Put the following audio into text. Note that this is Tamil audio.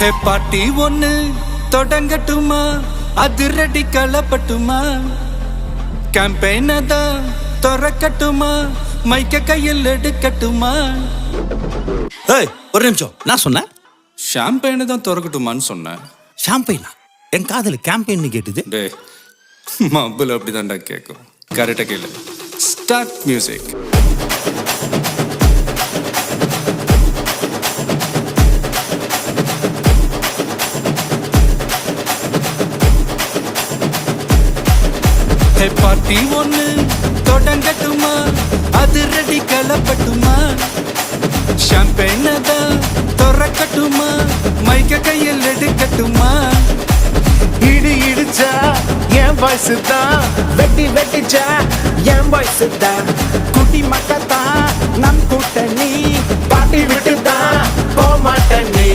ஹே பாட்டி ஒண்ணு தொடங்கட்டுமா, அதிரடி களப்பட்டுமா, கேம்பெயின தான் திறக்கட்டுமா, மைக்க கையில் எடுக்கட்டுமா. ஏய் ஒரு நிமிஷம், நான் சொன்னேன் ஷாம்பெயினை தான் திறக்கட்டுமான்னு சொன்னேன். ஷாம்பெயினா? என் காதல் கேம்பெயின் கேட்டுது. டே மబ్బுல அப்படிதான்டா கேட்கும். கரெக்டா கேளு. Start music. ஹே பாட்டி ஒண்ணு தொடங்கட்டுமா, அதிரடி களப்பட்டுமா, ஷாம்பெயினை தான் திறக்கட்டுமா, மைக்க கையில் எடுக்கட்டுமா. இடி இடிச்சா என் வாய்ஸ் தான், வெட்டி வெட்டிச்சா என் வாய்ஸ் தான், குட்டி மக்கத்தான் நம் கூட்டணி, பாட்டி விட்டு தான் போமாட்ட நீ.